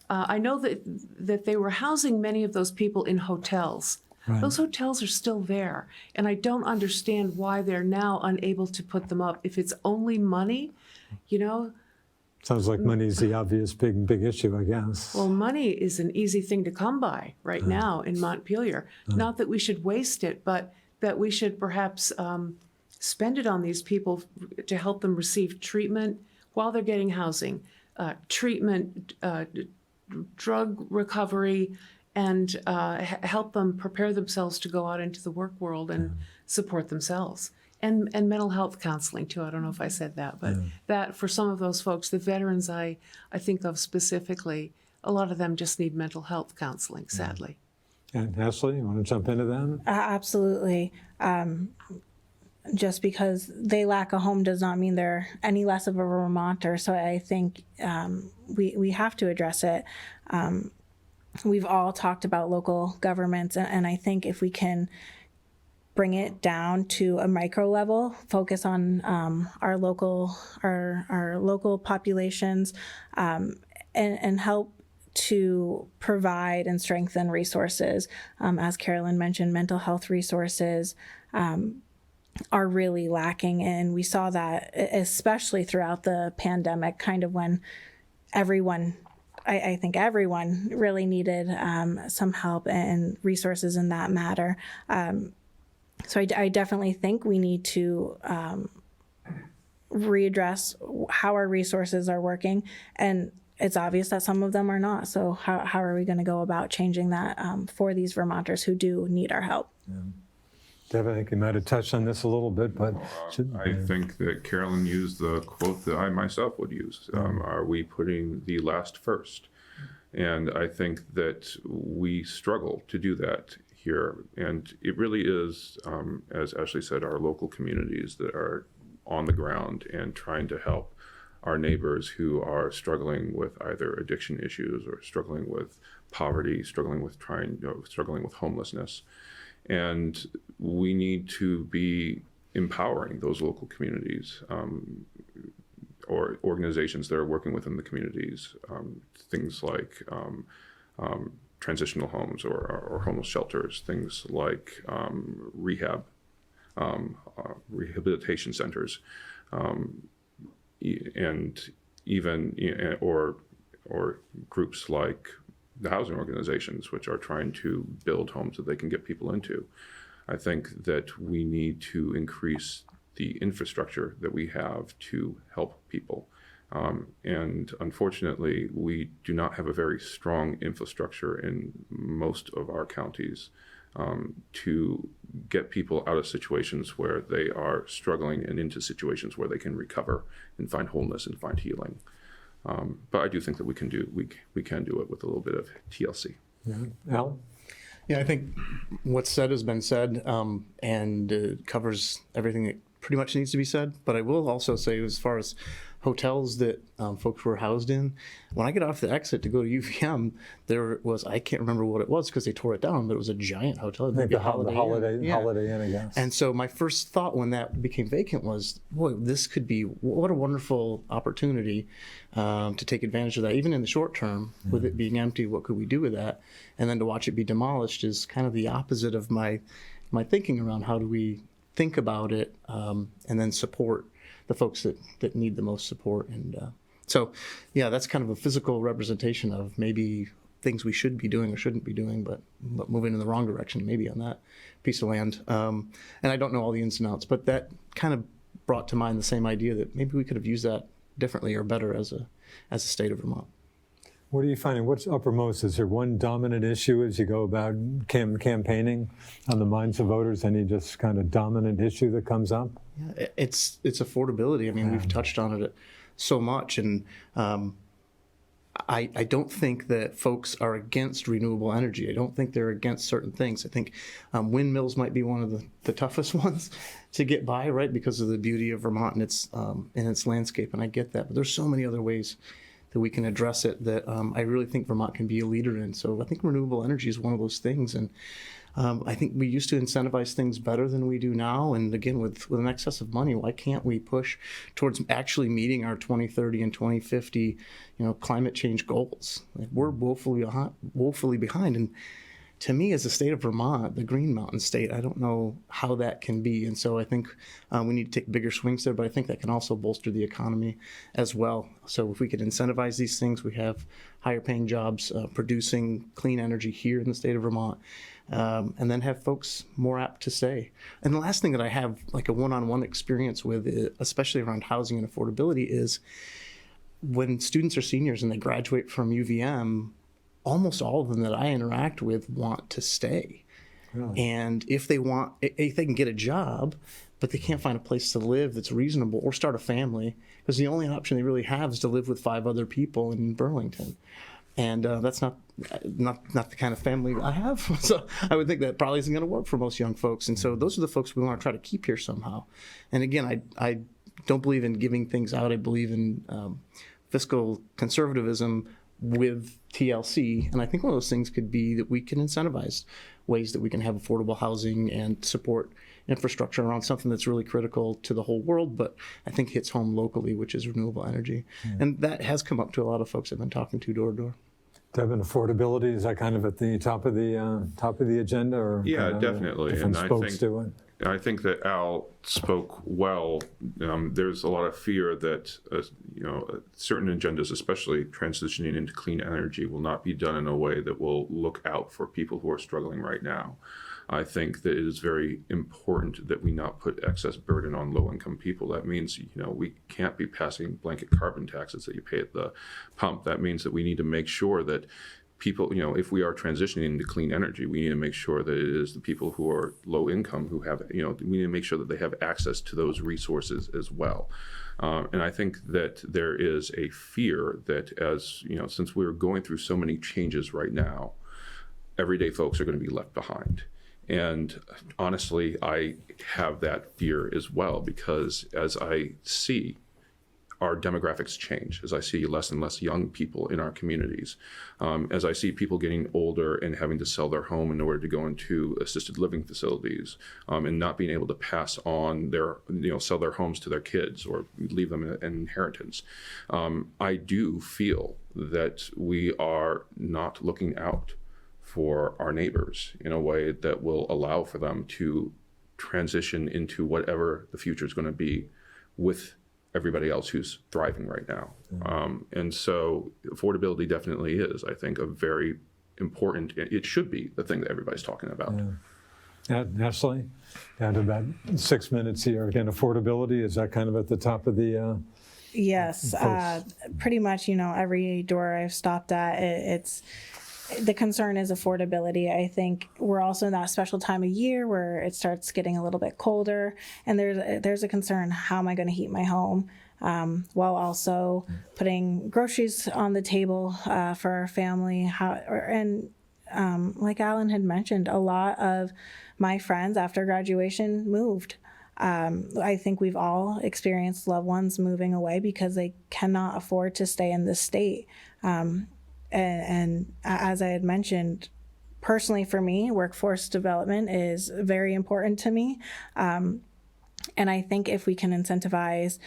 I know that they were housing many of those people in hotels. Right. Those hotels are still there, and I don't understand why they're now unable to put them up. If it's only money, you know. Sounds like money's the obvious big issue, I guess. Well, money is an easy thing to come by right now in Montpelier. Not that we should waste it, but that we should perhaps spend it on these people to help them receive treatment while they're getting housing, treatment, drug recovery, and help them prepare themselves to go out into the work world and support themselves. And mental health counseling too. I don't know if I said that, but that for some of those folks, the veterans I think of specifically, a lot of them just need mental health counseling, sadly. And Ashley, you want to jump into that? Absolutely. Just because they lack a home does not mean they're any less of a Vermonter. So I think we have to address it. We've all talked about local governments, and I think if we can bring it down to a micro level, focus on our local populations, and help to provide and strengthen resources. As Carolyn mentioned, mental health resources are really lacking, and we saw that especially throughout the pandemic, kind of when I think everyone really needed some help and resources in that matter. So I definitely think we need to readdress how our resources are working, and it's obvious that some of them are not. So how are we going to go about changing that for these Vermonters who do need our help? Deb, I think you might have touched on this a little bit, but I think that Carolyn used the quote that I myself would use. Are we putting the last first? And I think that we struggle to do that here. And it really is, as Ashley said, our local communities that are on the ground and trying to help our neighbors who are struggling with either addiction issues or struggling with poverty, struggling with homelessness. And we need to be empowering those local communities or organizations that are working within the communities, things like transitional homes or homeless shelters, things like rehabilitation centers, and even or groups like the housing organizations, which are trying to build homes that they can get people into. I think that we need to increase the infrastructure that we have to help people. And unfortunately, we do not have a very strong infrastructure in most of our counties to get people out of situations where they are struggling and into situations where they can recover and find wholeness and find healing. But I do think that we can do it with a little bit of TLC. Yeah. Al? Yeah, I think what's said has been said, and covers everything that pretty much needs to be said. But I will also say, as far as hotels that folks were housed in, when I get off the exit to go to UVM, there was, I can't remember what it was because they tore it down, but it was a giant hotel. I think the Holiday Inn. Yeah. Holiday Inn, I guess. And so my first thought when that became vacant was, boy, this could be, what a wonderful opportunity to take advantage of that, even in the short term, with it being empty. What could we do with that? And then to watch it be demolished is kind of the opposite of my thinking around how do we think about it and then support the folks that need the most support. And so, yeah, that's kind of a physical representation of maybe things we should be doing or shouldn't be doing, but moving in the wrong direction maybe on that piece of land. And I don't know all the ins and outs, but that kind of brought to mind the same idea that maybe we could have used that differently or better as a state of Vermont. What are you finding? What's uppermost? Is there one dominant issue as you go about campaigning on the minds of voters? Any just kind of dominant issue that comes up? Yeah, it's affordability. I mean, we've touched on it so much, and I don't think that folks are against renewable energy. I don't think they're against certain things. I think windmills might be one of the toughest ones to get by, right, because of the beauty of Vermont and its landscape, and I get that. But there's so many other ways that we can address it that I really think Vermont can be a leader in. So I think renewable energy is one of those things, and I think we used to incentivize things better than we do now. And again, with an excess of money, why can't we push towards actually meeting our 2030 and 2050, climate change goals? Like, we're woefully behind. And to me, as the state of Vermont, the Green Mountain state, I don't know how that can be. And so I think we need to take bigger swings there, but I think that can also bolster the economy as well. So if we could incentivize these things, we have higher paying jobs producing clean energy here in the state of Vermont. And then have folks more apt to stay. And the last thing that I have like a one-on-one experience with, especially around housing and affordability, is when students are seniors and they graduate from UVM, almost all of them that I interact with want to stay. Really? And if they can get a job, but they can't find a place to live that's reasonable or start a family, because the only option they really have is to live with 5 other people in Burlington. And that's not the kind of family I have. So I would think that probably isn't going to work for most young folks. And so those are the folks we want to try to keep here somehow. And again, I don't believe in giving things out. I believe in fiscal conservatism with TLC. And I think one of those things could be that we can incentivize ways that we can have affordable housing and support infrastructure around something that's really critical to the whole world, but I think hits home locally, which is renewable energy. And that has come up to a lot of folks I've been talking to door to door. Devin, affordability, is that kind of at the top of the agenda, or Yeah, definitely. Different And spokes to it? I think that Al spoke well. There's a lot of fear that certain agendas, especially transitioning into clean energy, will not be done in a way that will look out for people who are struggling right now. I think that it is very important that we not put excess burden on low-income people. That means, we can't be passing blanket carbon taxes that you pay at the pump. That means that we need to make sure that people, if we are transitioning into clean energy, we need to make sure that it is the people who are low income who have, we need to make sure that they have access to those resources as well. And I think that there is a fear that since we're going through so many changes right now, everyday folks are going to be left behind. And honestly, I have that fear as well, because as I see our demographics change, as I see less and less young people in our communities, as I see people getting older and having to sell their home in order to go into assisted living facilities, and not being able to pass on sell their homes to their kids or leave them an inheritance, I do feel that we are not looking out for our neighbors in a way that will allow for them to transition into whatever the future is going to be with everybody else who's thriving right now. And so affordability definitely is, I think, a very important, it should be the thing that everybody's talking about. Yeah. Ashley, down to about 6 minutes here. Again, affordability, is that kind of at the top of the... Yes, pretty much, every door I've stopped at, it's the concern is affordability. I think we're also in that special time of year where it starts getting a little bit colder, and there's a concern: how am I going to heat my home, while also putting groceries on the table for our family? Like Alan had mentioned, a lot of my friends after graduation moved. I think we've all experienced loved ones moving away because they cannot afford to stay in this state. And as I had mentioned, personally for me, workforce development is very important to me. And I think if we can incentivize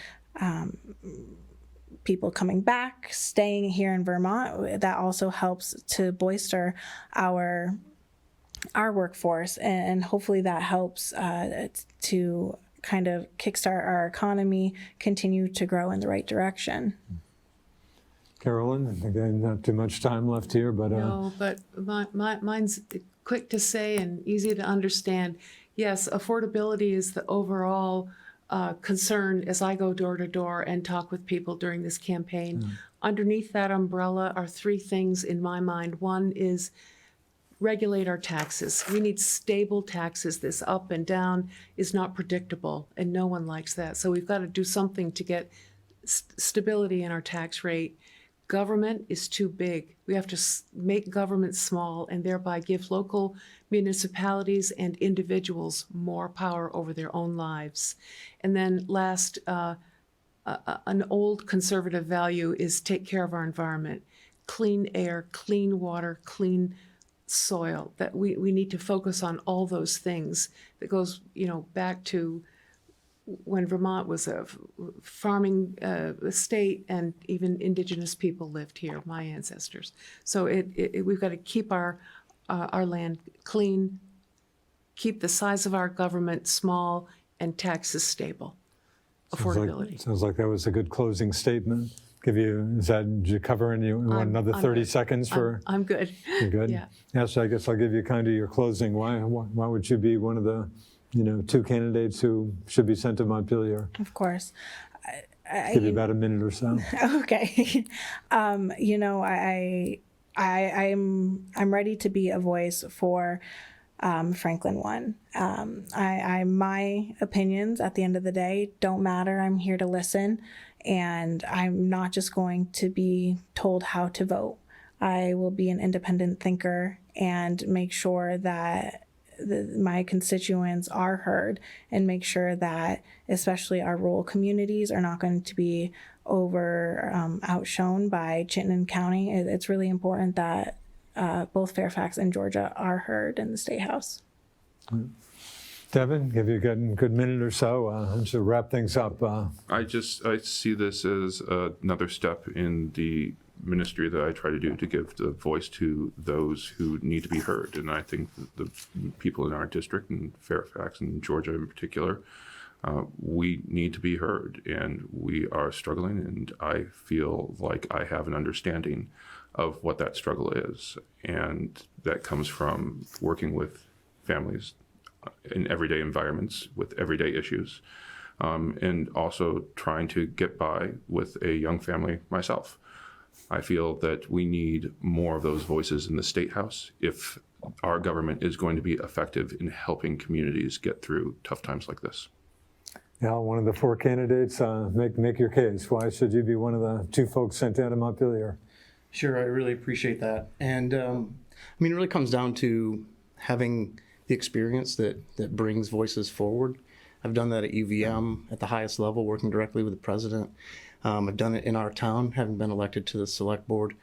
people coming back, staying here in Vermont, that also helps to bolster our workforce. And hopefully that helps to kind of kickstart our economy, continue to grow in the right direction. Carolyn, again, not too much time left here, but... No, but mine's quick to say and easy to understand. Yes, affordability is the overall concern as I go door to door and talk with people during this campaign. Underneath that umbrella are 3 things in my mind. One is regulate our taxes. We need stable taxes. This up and down is not predictable, and no one likes that. So we've got to do something to get stability in our tax rate. government is too big. We have to make government small and thereby give local municipalities and individuals more power over their own lives. And then last, an old conservative value is take care of our environment. Clean air, clean water, clean soil. That we need to focus on all those things. That goes, back to when Vermont was a farming state, and even indigenous people lived here, my ancestors. So we've got to keep our land clean, keep the size of our government small, and taxes stable. Affordability. Sounds like that was a good closing statement. Did you cover any, you want another 30 good. seconds for? I'm good. You're good? Yeah. So I guess I'll give you kind of your closing. Why would you be one of the, two candidates who should be sent to Montpelier? Of course. Give you about a minute or so. Okay. I'm ready to be a voice for Franklin-1. My opinions at the end of the day don't matter. I'm here to listen, and I'm not just going to be told how to vote. I will be an independent thinker and make sure that my constituents are heard, and make sure that especially our rural communities are not going to be outshone by Chittenden County. It's really important that both Fairfax and Georgia are heard in the State House. Devin, give you a good minute or so to wrap things up. I see this as another step in the ministry that I try to do to give the voice to those who need to be heard. And I think the people in our district, in Fairfax and Georgia in particular, we need to be heard, and we are struggling, and I feel like I have an understanding of what that struggle is. And that comes from working with families in everyday environments with everyday issues, and also trying to get by with a young family myself. I feel that we need more of those voices in the State House if our government is going to be effective in helping communities get through tough times like this. Al, one of the four candidates, make your case. Why should you be one of the two folks sent out of Montpelier? Sure, I really appreciate that. And it really comes down to having the experience that brings voices forward. I've done that at UVM at the highest level, working directly with the president. I've done it in our town, having been elected to the select board.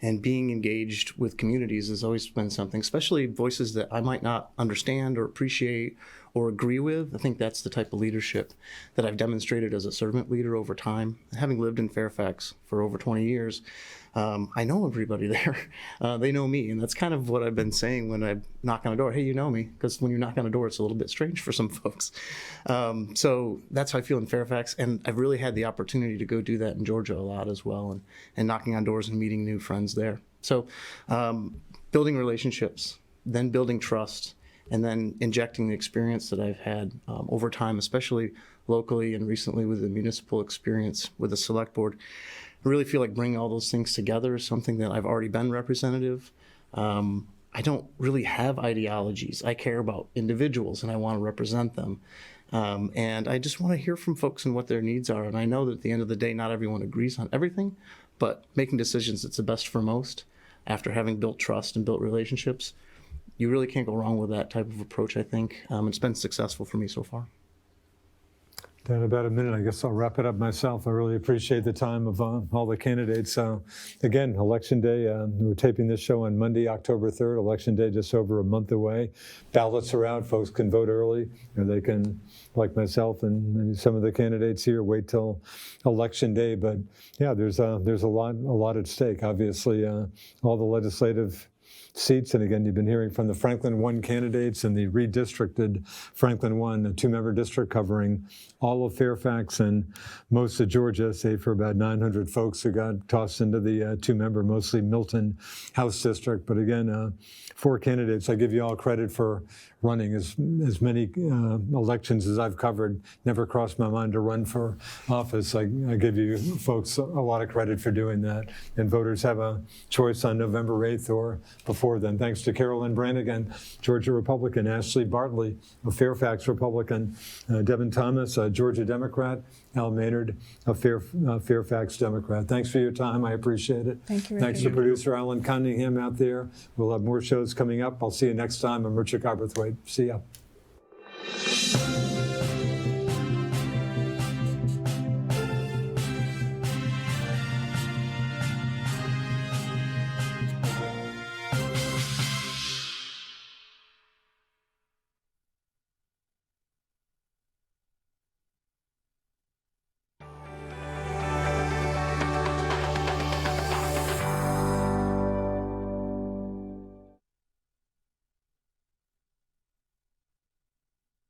And being engaged with communities has always been something, especially voices that I might not understand or appreciate or agree with. I think that's the type of leadership that I've demonstrated as a servant leader over time. Having lived in Fairfax for over 20 years, I know everybody there. They know me, and that's kind of what I've been saying when I knock on a door. Hey, you know me, because when you knock on a door, it's a little bit strange for some folks. So that's how I feel in Fairfax, and I've really had the opportunity to go do that in Georgia a lot as well, and knocking on doors and meeting new friends there. So building relationships, then building trust, and then injecting the experience that I've had over time, especially locally and recently with the municipal experience with the select board. I really feel like bringing all those things together is something that I've already been representative. I don't really have ideologies. I care about individuals and I want to represent them. And I just want to hear from folks and what their needs are. And I know that at the end of the day, not everyone agrees on everything, but making decisions that's the best for most after having built trust and built relationships, you really can't go wrong with that type of approach, I think. It's been successful for me so far. In about a minute, I guess I'll wrap it up myself. I really appreciate the time of all the candidates. Again, Election Day, we're taping this show on Monday, October 3rd. Election Day just over a month away. Ballots are out. Folks can vote early, or they can, like myself and maybe some of the candidates here, wait till Election Day. But yeah, there's a lot at stake. Obviously, all the legislative seats, and again, you've been hearing from the Franklin-1 candidates and the redistricted Franklin-1, a two-member district covering all of Fairfax and most of Georgia, save for about 900 folks who got tossed into the two-member, mostly Milton House District. But again, four candidates. I give you all credit for running as many elections as I've covered. Never crossed my mind to run for office. I give you folks a lot of credit for doing that. And voters have a choice on November 8th or before before then. Thanks to Carolyn Brannigan, Georgia Republican, Ashley Bartley, a Fairfax Republican, Devin Thomas, a Georgia Democrat, Al Maynard, a Fairfax Democrat. Thanks for your time. I appreciate it. Thank you, Thanks Richard. to producer Alan Cunningham out there. We'll have more shows coming up. I'll see you next time. I'm Richard Cowperthwait. See ya.